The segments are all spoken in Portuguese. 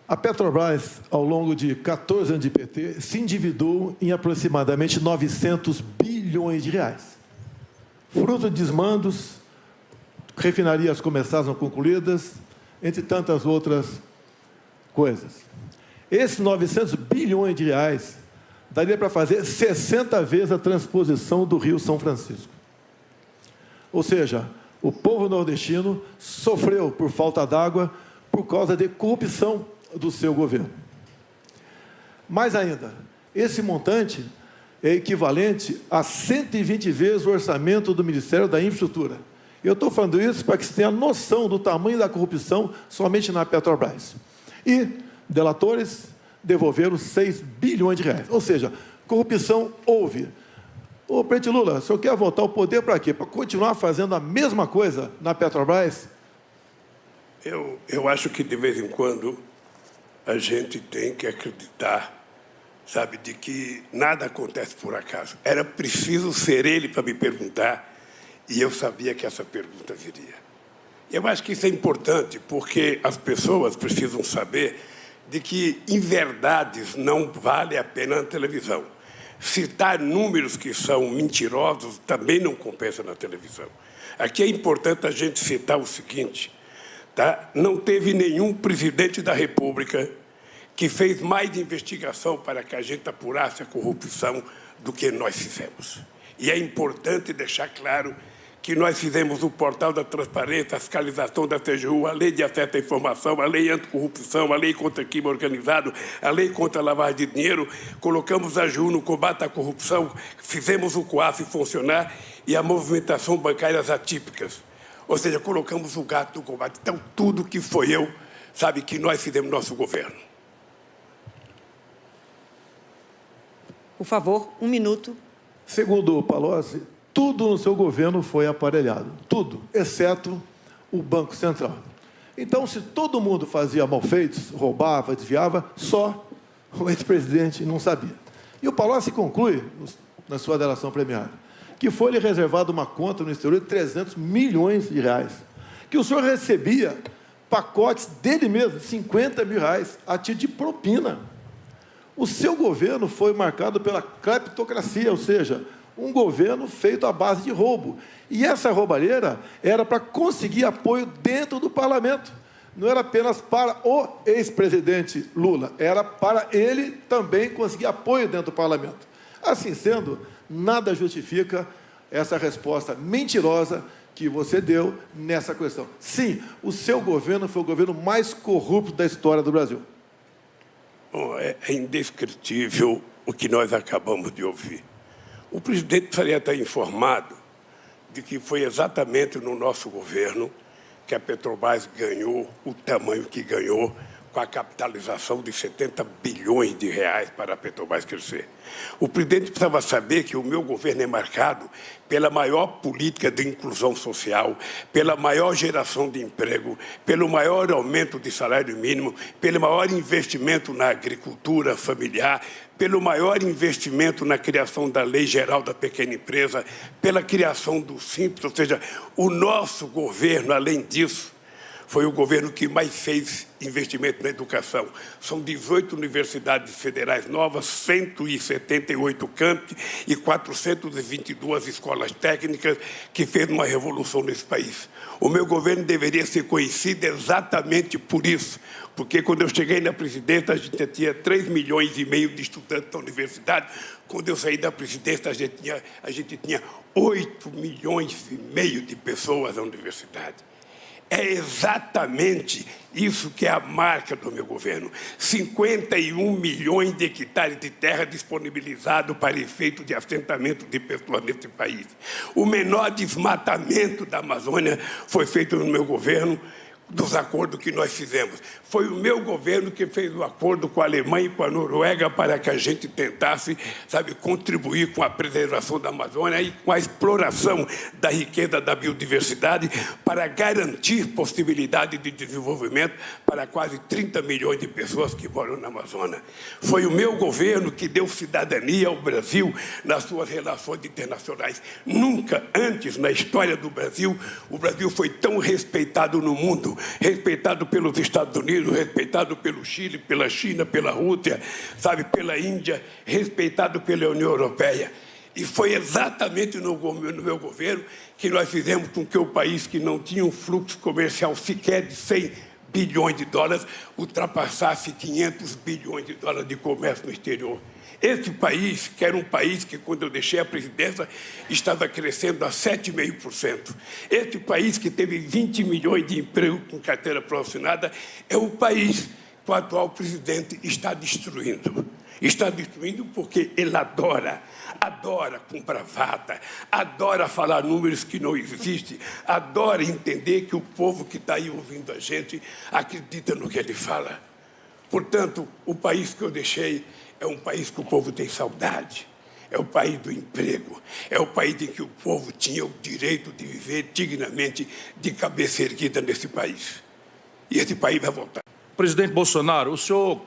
A Petrobras, ao longo de 14 anos de PT, se endividou em aproximadamente 900 bilhões de reais. Fruto de desmandos, refinarias começaram concluídas, entre tantas outras coisas. Esses 900 bilhões de reais daria para fazer 60 vezes a transposição do Rio São Francisco. Ou seja, o povo nordestino sofreu por falta d'água por causa de corrupção do seu governo. Mais ainda, esse montante é equivalente a 120 vezes o orçamento do Ministério da Infraestrutura. Eu estou falando isso para que você tenha noção do tamanho da corrupção somente na Petrobras. E delatores devolveram 6 bilhões de reais. Ou seja, corrupção houve. Ô, presidente Lula, o senhor quer voltar ao poder para quê? Para continuar fazendo a mesma coisa na Petrobras? Eu acho que, de vez em quando, a gente tem que acreditar, sabe, de que nada acontece por acaso. Era preciso ser ele para me perguntar, e eu sabia que essa pergunta viria. Eu acho que isso é importante, porque as pessoas precisam saber de que inverdades não vale a pena na televisão. Citar números que são mentirosos também não compensa na televisão. Aqui é importante a gente citar o seguinte, tá? Não teve nenhum presidente da República que fez mais investigação para que a gente apurasse a corrupção do que nós fizemos. E é importante deixar claro que nós fizemos o portal da transparência, a fiscalização da TGU, a lei de acesso à informação, a lei anticorrupção, a lei contra crime organizado, a lei contra a lavagem de dinheiro, colocamos a AGU no combate à corrupção, fizemos o COAF funcionar e a movimentação bancárias atípicas. Ou seja, colocamos o gato no combate. Então, tudo que foi eu, sabe, que nós fizemos no nosso governo. Por favor, 1 minuto. Segundo o Palocci, tudo no seu governo foi aparelhado. Tudo, exceto o Banco Central. Então, se todo mundo fazia malfeitos, roubava, desviava, só o ex-presidente não sabia. E o Palocci conclui, na sua delação premiada, que foi-lhe reservada uma conta no exterior de 300 milhões de reais, que o senhor recebia pacotes dele mesmo, 50 mil reais, a título de propina. O seu governo foi marcado pela cleptocracia, ou seja, um governo feito à base de roubo. E essa roubalheira era para conseguir apoio dentro do parlamento. Não era apenas para o ex-presidente Lula, era para ele também conseguir apoio dentro do parlamento. Assim sendo, nada justifica essa resposta mentirosa que você deu nessa questão. Sim, o seu governo foi o governo mais corrupto da história do Brasil. Bom, é indescritível o que nós acabamos de ouvir. O presidente precisaria estar informado de que foi exatamente no nosso governo que a Petrobras ganhou o tamanho que ganhou, com a capitalização de 70 bilhões de reais para a Petrobras crescer. O presidente precisava saber que o meu governo é marcado pela maior política de inclusão social, pela maior geração de emprego, pelo maior aumento de salário mínimo, pelo maior investimento na agricultura familiar, pelo maior investimento na criação da Lei Geral da Pequena Empresa, pela criação do Simples, ou seja, o nosso governo, além disso, foi o governo que mais fez investimento na educação. São 18 universidades federais novas, 178 campi e 422 escolas técnicas que fez uma revolução nesse país. O meu governo deveria ser conhecido exatamente por isso, porque quando eu cheguei na presidência, a gente tinha 3,5 milhões de estudantes na universidade. Quando eu saí da presidência, a gente tinha 8,5 milhões de pessoas na universidade. É exatamente isso que é a marca do meu governo. 51 milhões de hectares de terra disponibilizados para efeito de assentamento de pessoas nesse país. O menor desmatamento da Amazônia foi feito no meu governo, dos acordos que nós fizemos. Foi o meu governo que fez o acordo com a Alemanha e com a Noruega para que a gente tentasse, sabe, contribuir com a preservação da Amazônia e com a exploração da riqueza da biodiversidade para garantir possibilidade de desenvolvimento para quase 30 milhões de pessoas que moram na Amazônia. Foi o meu governo que deu cidadania ao Brasil nas suas relações internacionais. Nunca antes na história do Brasil, o Brasil foi tão respeitado no mundo mundo, respeitado pelos Estados Unidos, respeitado pelo Chile, pela China, pela Rússia, sabe, pela Índia, respeitado pela União Europeia. E foi exatamente no meu governo que nós fizemos com que o país que não tinha um fluxo comercial sequer de 100 bilhões de dólares ultrapassasse 500 bilhões de dólares de comércio no exterior. Esse país, que era um país que, quando eu deixei a presidência, estava crescendo a 7,5%. Esse país, que teve 20 milhões de empregos com carteira profissional, é o país que o atual presidente está destruindo. Está destruindo porque ele adora com bravata, adora falar números que não existem, adora entender que o povo que está aí ouvindo a gente acredita no que ele fala. Portanto, o país que eu deixei é um país que o povo tem saudade, é o país do emprego, é o país em que o povo tinha o direito de viver dignamente, de cabeça erguida nesse país. E esse país vai voltar. Presidente Bolsonaro, o senhor,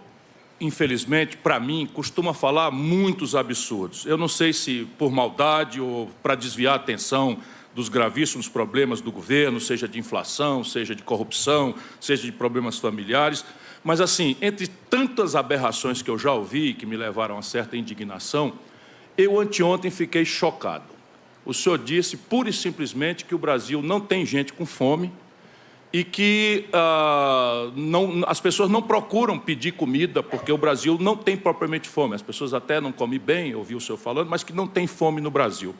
infelizmente, para mim, costuma falar muitos absurdos. Eu não sei se por maldade ou para desviar a atenção dos gravíssimos problemas do governo, seja de inflação, seja de corrupção, seja de problemas familiares. Mas, assim, entre tantas aberrações que eu já ouvi, que me levaram a certa indignação, eu anteontem fiquei chocado. O senhor disse, pura e simplesmente, que o Brasil não tem gente com fome e que as pessoas não procuram pedir comida porque o Brasil não tem propriamente fome. As pessoas até não comem bem, eu ouvi o senhor falando, mas que não tem fome no Brasil.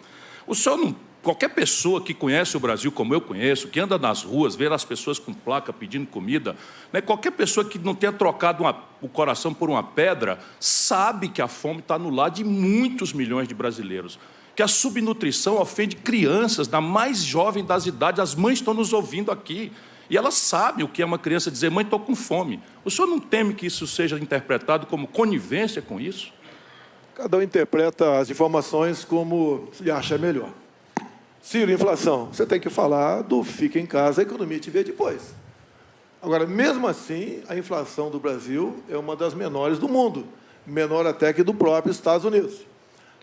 O senhor não... Qualquer pessoa que conhece o Brasil como eu conheço, que anda nas ruas, vê as pessoas com placa pedindo comida, né? Qualquer pessoa que não tenha trocado o coração por uma pedra, sabe que a fome está no lar de muitos milhões de brasileiros. Que a subnutrição ofende crianças, da mais jovem das idades. As mães estão nos ouvindo aqui. E elas sabem o que é uma criança dizer, mãe, estou com fome. O senhor não teme que isso seja interpretado como conivência com isso? Cada um interpreta as informações como se acha melhor. Ciro, inflação, você tem que falar do fica em casa, a economia te vê depois. Agora, mesmo assim, a inflação do Brasil é uma das menores do mundo, menor até que do próprio Estados Unidos.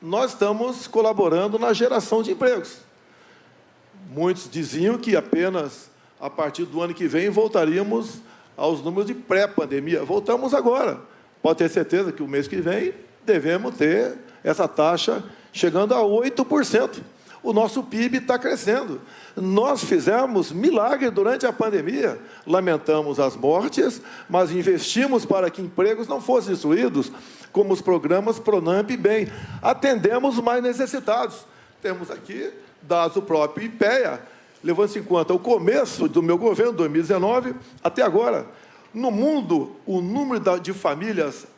Nós estamos colaborando na geração de empregos. Muitos diziam que apenas a partir do ano que vem voltaríamos aos números de pré-pandemia. Voltamos agora. Pode ter certeza que o mês que vem devemos ter essa taxa chegando a 8%. O nosso PIB está crescendo. Nós fizemos milagre durante a pandemia. Lamentamos as mortes, mas investimos para que empregos não fossem destruídos, como os programas Pronamp e Bem. Atendemos os mais necessitados. Temos aqui dados do próprio IPEA, levando-se em conta o começo do meu governo, 2019, até agora. No mundo, o número de famílias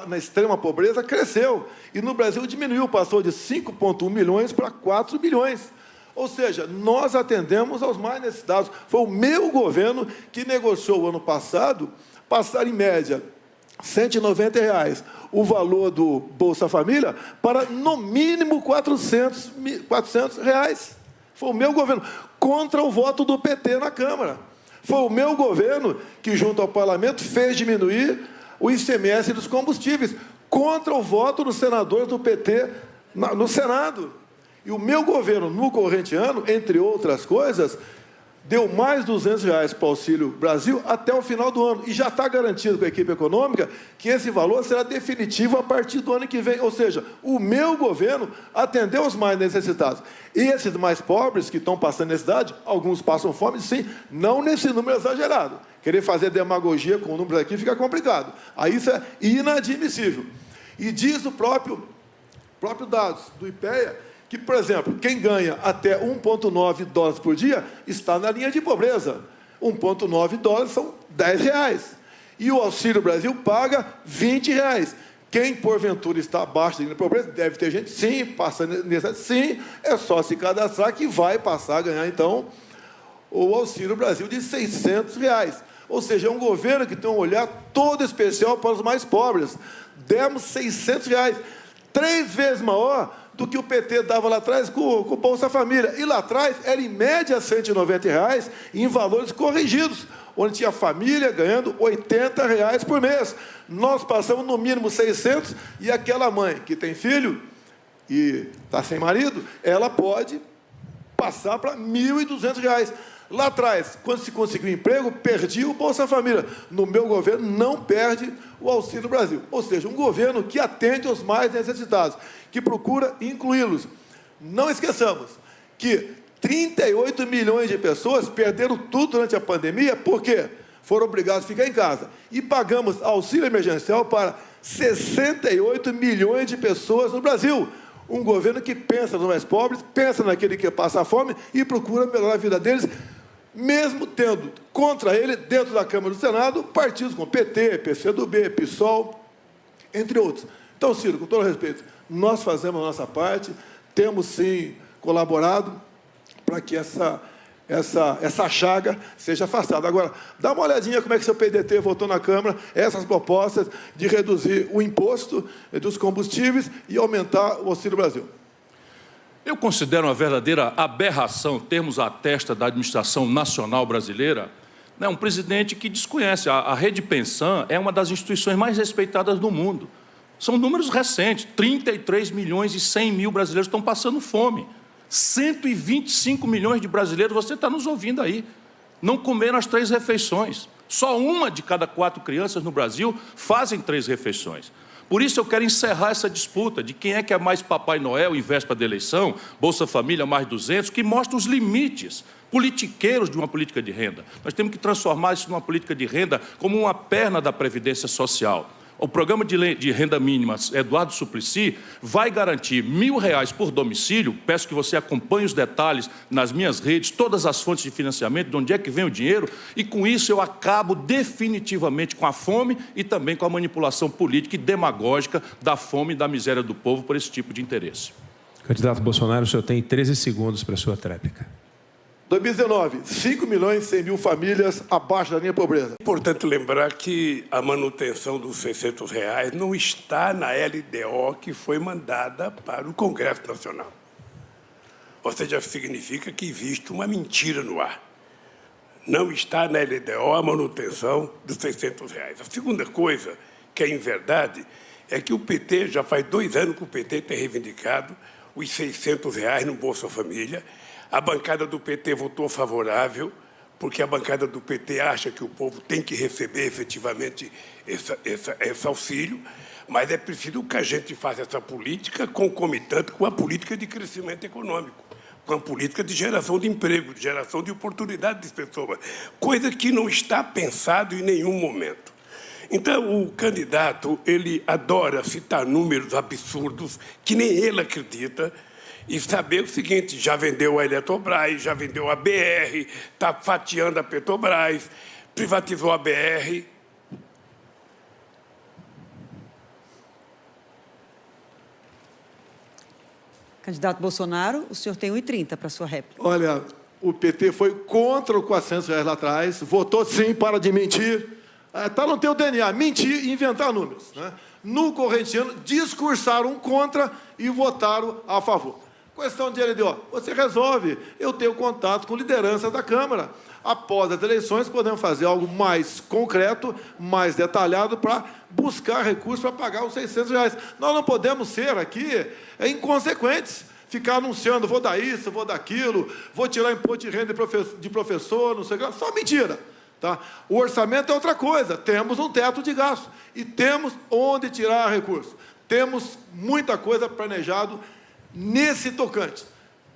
na extrema pobreza cresceu. E no Brasil diminuiu, passou de 5,1 milhões para 4 milhões. Ou seja, nós atendemos aos mais necessitados. Foi o meu governo que negociou, o ano passado, passar em média R$ 190 o valor do Bolsa Família para, no mínimo, R$ 400. Foi o meu governo, contra o voto do PT na Câmara. Foi o meu governo que, junto ao parlamento, fez diminuir o ICMS dos combustíveis, contra o voto dos senadores do PT no Senado. E o meu governo, no corrente ano, entre outras coisas, deu mais R$ 200 para o Auxílio Brasil até o final do ano. E já está garantido com a equipe econômica que esse valor será definitivo a partir do ano que vem. Ou seja, o meu governo atendeu os mais necessitados. E esses mais pobres que estão passando necessidade, alguns passam fome, sim, não nesse número exagerado. Querer fazer demagogia com números aqui fica complicado. Aí isso é inadmissível. E diz o próprio dados do IPEA, que, por exemplo, quem ganha até 1,9 dólares por dia está na linha de pobreza. 1,9 dólares são R$10. E o Auxílio Brasil paga R$20. Quem, porventura, está abaixo da linha de pobreza, deve ter gente, sim, passando nessa, sim, é só se cadastrar que vai passar a ganhar, então, o Auxílio Brasil de R$600. Ou seja, é um governo que tem um olhar todo especial para os mais pobres. Demos R$600, 3 vezes maior do que o PT dava lá atrás com o Bolsa Família. E lá atrás era, em média, R$190 em valores corrigidos, onde tinha família ganhando R$80 por mês. Nós passamos no mínimo 600, e aquela mãe que tem filho e está sem marido, ela pode passar para R$1.200. Lá atrás, quando se conseguiu emprego, perdia o Bolsa Família. No meu governo, não perde o Auxílio Brasil. Ou seja, um governo que atende aos mais necessitados, que procura incluí-los. Não esqueçamos que 38 milhões de pessoas perderam tudo durante a pandemia, por quê? Foram obrigados a ficar em casa. E pagamos auxílio emergencial para 68 milhões de pessoas no Brasil. Um governo que pensa nos mais pobres, pensa naquele que passa fome e procura melhorar a vida deles, mesmo tendo contra ele, dentro da Câmara e do Senado, partidos como PT, PCdoB, PSOL, entre outros. Então, Ciro, com todo respeito, nós fazemos a nossa parte, temos, sim, colaborado para que essa chaga seja afastada. Agora, dá uma olhadinha como é que seu PDT votou na Câmara essas propostas de reduzir o imposto dos combustíveis e aumentar o Auxílio Brasil. Eu considero uma verdadeira aberração termos à testa da administração nacional brasileira, né, um presidente que desconhece. A Rede Pensão é uma das instituições mais respeitadas do mundo. São números recentes, 33 milhões e 100 mil brasileiros estão passando fome. 125 milhões de brasileiros, você está nos ouvindo aí, não comeram as 3 refeições. Só uma de cada 4 crianças no Brasil fazem 3 refeições. Por isso eu quero encerrar essa disputa de quem é que é mais Papai Noel em véspera da eleição, Bolsa Família mais 200, que mostra os limites politiqueiros de uma política de renda. Nós temos que transformar isso numa política de renda como uma perna da Previdência Social. O programa de renda mínima Eduardo Suplicy vai garantir R$1.000 por domicílio. Peço que você acompanhe os detalhes nas minhas redes, todas as fontes de financiamento, de onde é que vem o dinheiro, e com isso eu acabo definitivamente com a fome e também com a manipulação política e demagógica da fome e da miséria do povo por esse tipo de interesse. Candidato Bolsonaro, o senhor tem 13 segundos para a sua tréplica. 2019, 5 milhões e 100 mil famílias abaixo da linha de pobreza. É importante lembrar que a manutenção dos R$600 não está na LDO que foi mandada para o Congresso Nacional. Ou seja, significa que existe uma mentira no ar. Não está na LDO a manutenção dos R$600. A segunda coisa, que é em verdade, é que o PT, já faz 2 anos que o PT tem reivindicado os R$600 no Bolsa Família. A bancada do PT votou favorável, porque a bancada do PT acha que o povo tem que receber efetivamente esse auxílio, mas é preciso que a gente faça essa política concomitante com a política de crescimento econômico, com a política de geração de emprego, de geração de oportunidades de pessoas, coisa que não está pensado em nenhum momento. Então, o candidato, ele adora citar números absurdos que nem ele acredita, e saber o seguinte: já vendeu a Eletrobras, já vendeu a BR, está fatiando a Petrobras, privatizou a BR. Candidato Bolsonaro, o senhor tem 1h30 para a sua réplica. Olha, o PT foi contra o R$400 lá atrás, votou sim para de mentir. Está no teu DNA, mentir e inventar números, né? No corrente ano, discursaram contra e votaram a favor. Questão de LDO, você resolve. Eu tenho contato com liderança da Câmara. Após as eleições, podemos fazer algo mais concreto, mais detalhado, para buscar recursos para pagar os R$600. Nós não podemos ser aqui inconsequentes, ficar anunciando, vou dar isso, vou dar aquilo, vou tirar imposto de renda de professor, não sei o que, só mentira. Tá? O orçamento é outra coisa, temos um teto de gasto e temos onde tirar recursos. Temos muita coisa planejado nesse tocante.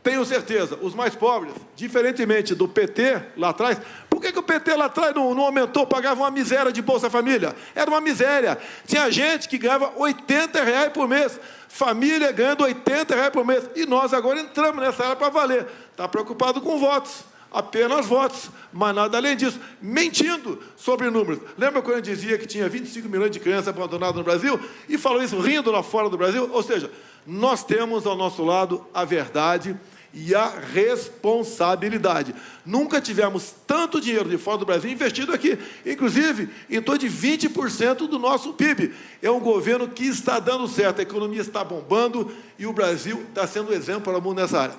Tenho certeza, os mais pobres, diferentemente do PT lá atrás, por que o PT lá atrás não aumentou, pagava uma miséria de Bolsa Família? Era uma miséria. Tinha gente que ganhava R$80 por mês, família ganhando R$80 por mês, e nós agora entramos nessa área para valer. Está preocupado com votos, apenas votos, mas nada além disso, mentindo sobre números. Lembra quando eu dizia que tinha 25 milhões de crianças abandonadas no Brasil? E falou isso rindo lá fora do Brasil? Ou seja, nós temos ao nosso lado a verdade e a responsabilidade. Nunca tivemos tanto dinheiro de fora do Brasil investido aqui, inclusive em torno de 20% do nosso PIB. É um governo que está dando certo, a economia está bombando e o Brasil está sendo exemplo para o mundo nessa área.